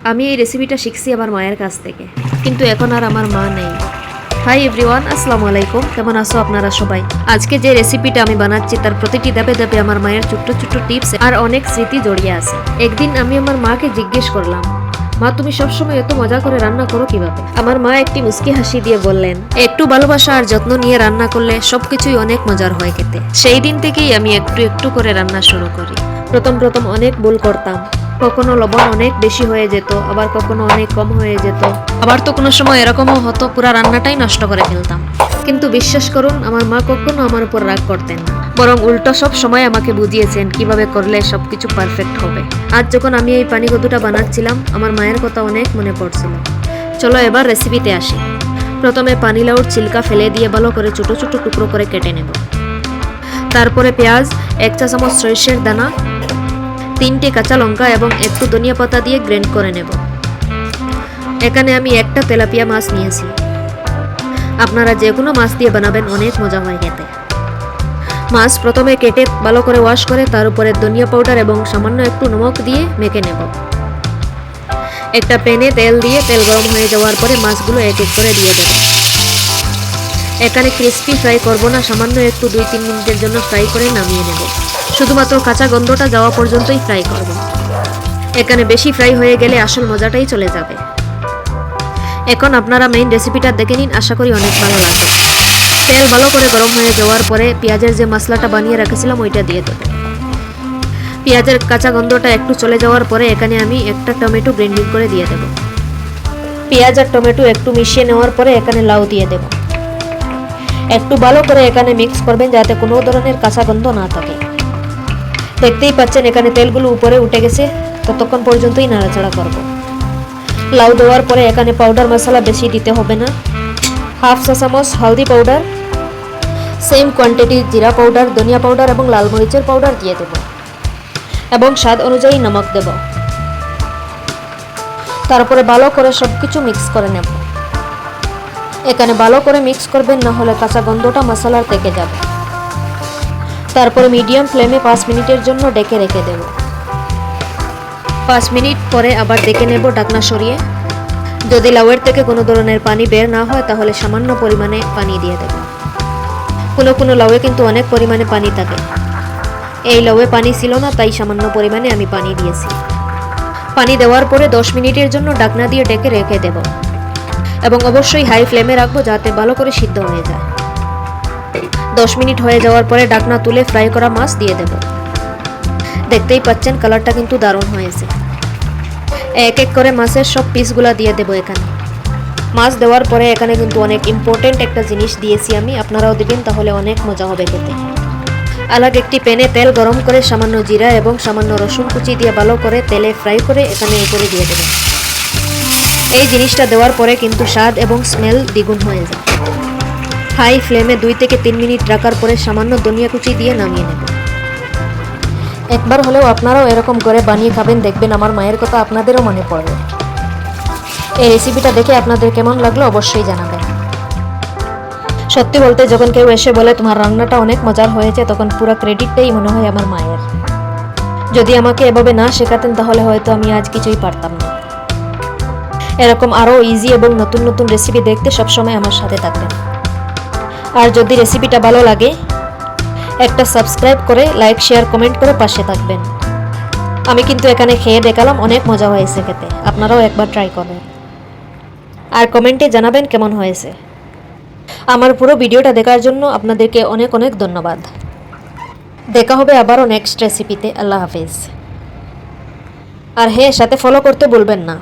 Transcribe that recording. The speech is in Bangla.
আমি এই রেসিপিটা শিখছি আমার মায়ের কাছ থেকে, কিন্তু এখন আর আমার মা নেই। হাই এভরিওয়ান, আসসালামু আলাইকুম। কেমন আছো আপনারা সবাই? আজকে যে রেসিপিটা আমি বানাচ্ছি তার প্রতিটি ধাপে ধাপে আমার মায়ের ছোট্ট ছোট্ট টিপস আর অনেক স্মৃতি জড়িয়ে আছে। একদিন আমি আমার মাকে জিজ্ঞেস করলাম, মা তুমি সবসময় এত মজা করে রান্না করো কিভাবে? আমার মা একটি মুচকি হাসি দিয়ে বললেন, একটু ভালোবাসা আর যত্ন নিয়ে রান্না করলে সবকিছুই অনেক মজার হয় খেতে। সেই দিন থেকেই আমি একটু একটু করে রান্না শুরু করি। প্রথম অনেক ভুল করতাম। কখনো লবণ অনেক বেশি হয়ে যেত, আবার কখনো অনেক কম হয়ে যেত, আবার তো কোনো সময় এরকমও হতো পুরা রান্নাটাই নষ্ট করে ফেলতাম। কিন্তু বিশ্বাস করুন, আমার মা কখনো আমার উপর রাগ করতেন না, বরং উল্টো সব সময় আমাকে বুঝিয়েছেন কিভাবে করলে সবকিছু পারফেক্ট হবে। আজ যখন আমি এই পানিকদুটা বানাচ্ছিলাম, আমার মায়ের কথা অনেক মনে পড়ছিল। চলো এবার রেসিপিতে আসি। প্রথমে পানি লাউর ছিলকা ফেলে দিয়ে ভালো করে ছোট ছোট টুকরো করে কেটে নেব। তারপরে পেঁয়াজ, 1 চা চামচ সরিষার দানা, 3টে কাঁচা লঙ্কা এবং একটু ধনিয়া পাতা দিয়ে গ্রেন্ড করে নেব। এখানে আমি একটা তেলাপিয়া মাছ নিয়েছি। আপনারা যে কোনো মাছ দিয়ে বানাবেন, অনেক মজা হয় খেতে। মাছ প্রথমে কেটে ভালো করে ওয়াশ করে তার উপরে ধনিয়া পাউডার এবং সামান্য একটু নমক দিয়ে মেখে নেব। একটা প্যানে তেল দিয়ে তেল গরম হয়ে যাওয়ার পরে মাছগুলো এক এক করে দিয়ে দেব। এখানে ক্রিস্পি ফ্রাই করব না, সামান্য একটু 2-3 মিনিটের জন্য ফ্রাই করে নামিয়ে নেব। শুধুমাত্র কাঁচা গন্ধটা যাওয়া পর্যন্তই ফ্রাই করব। এখানে বেশি ফ্রাই হয়ে গেলে আসল মজাটাই চলে যাবে। এখন আপনারা মেইন রেসিপিটা দেখে নিন, আশা করি অনেক ভালো লাগবে। তেল ভালো করে গরম হয়ে যাওয়ার পরে পেঁয়াজের যে মশলাটা বানিয়ে রেখেছিলাম ওইটা দিয়ে দেব। পেঁয়াজের কাঁচা গন্ধটা একটু চলে যাওয়ার পরে এখানে আমি একটা টমেটো গ্রাইন্ডিং করে দিয়ে দেব। পেঁয়াজ আর টমেটো একটু মিশিয়ে নেওয়ার পরে এখানে লাউ দিয়ে দেব। একটু ভালো করে এখানে মিক্স করবেন যাতে কোনো ধরনের কাঁচা গন্ধ না থাকে। দেখতেই পাচ্ছেন এখানে তেলগুলো উপরে উঠে গেছে, ততক্ষণ পর্যন্তই নাড়াচাড়া করব। লাউ দেওয়ার পরে এখানে পাউডার মশলা বেশি দিতে হবে না। 1/2 চা চামচ হলদি পাউডার, সেম কোয়ান্টিটি জিরা পাউডার, ধনিয়া পাউডার এবং লাল মরিচের পাউডার দিয়ে দেব এবং স্বাদ অনুযায়ী নমক দেব। তারপরে ভালো করে সবকিছু মিক্স করে নেব। এখানে ভালো করে মিক্স করবেন, না হলে কাঁচা গন্ধটা মশলার থেকে যাবে। তারপরে মিডিয়াম ফ্লেমে 5 মিনিটের জন্য ঢেকে রেখে দেব। 5 মিনিট পরে আবার দেখে নেব ঢাকনা সরিয়ে। যদি লাউয়ের থেকে কোনো ধরনের পানি বের না হয় তাহলে সামান্য পরিমাণে পানি দিয়ে দেব। কোনো লাউয়ে কিন্তু অনেক পরিমাণে পানি থাকে। এই লাউয়ে পানি ছিল না, তাই সামান্য পরিমাণে আমি পানি দিয়েছি। পানি দেওয়ার পরে 10 মিনিটের জন্য ঢাকনা দিয়ে ঢেকে রেখে দেব এবং অবশ্যই হাই ফ্লেমে রাখবো যাতে ভালো করে সিদ্ধ হয়ে যায়। 10 মিনিট হয়ে যাওয়ার পরে ঢাকনা তুলে ফ্রাই করা মাছ দিয়ে দেব। দেখতেই পাচ্ছেন কালারটা কিন্তু দারুণ হয়েছে। এক এক করে মাছের সব পিসগুলা দিয়ে দেব। এখানে মাছ দেওয়ার পরে এখানে কিন্তু অনেক ইম্পর্টেন্ট একটা জিনিস দিয়েছি আমি, আপনারাও দিবেন, তাহলে অনেক মজা হবে খেতে। আলাদা একটি প্যানে তেল গরম করে সামান্য জিরা এবং সামান্য রসুন কুচি দিয়ে ভালো করে তেলে ফ্রাই করে এখানে উপরে দিয়ে দেবেন। এই জিনিসটা দেওয়ার পরে কিন্তু স্বাদ এবং স্মেল দ্বিগুণ হয়ে যায়। হাই ফ্লেমে 2 থেকে 3 মিনিট রাখার পরে সামান্য ধনিয়া কুচি দিয়ে নামিয়ে নেব। একবার হলেও আপনারাও এরকম করে বানিয়ে খাবেন, দেখবেন আমার মায়ের কথা আপনাদেরও মনে পড়বে। এই রেসিপিটা দেখে আপনাদের কেমন লাগলো অবশ্যই জানাবেন। সত্যি বলতে, যখন কেউ এসে বলে তোমার রান্নাটা অনেক মজার হয়েছে, তখন পুরো ক্রেডিটটাই মনে হয় আমার মায়ের। যদি আমাকে এভাবে না শেখাতেন তাহলে হয়তো আমি আজ কিছুই পারতাম না। এরকম আরও ইজি এবং নতুন নতুন রেসিপি দেখতে সবসময় আমার সাথে থাকবেন। আর যদি রেসিপিটা ভালো লাগে, একটা সাবস্ক্রাইব করে লাইক, শেয়ার, কমেন্ট করে পাশে থাকবেন। আমি কিন্তু এখানে খেয়ে দেখালাম, অনেক মজা হয়েছে খেতে। আপনারাও একবার ট্রাই করবেন আর কমেন্টে জানাবেন কেমন হয়েছে। আমার পুরো ভিডিওটা দেখার জন্য আপনাদেরকে অনেক অনেক ধন্যবাদ। দেখা হবে আবারও নেক্সট রেসিপিতে। আল্লাহ হাফেজ। আর হ্যাঁ, সাথে ফলো করতে ভুলবেন না।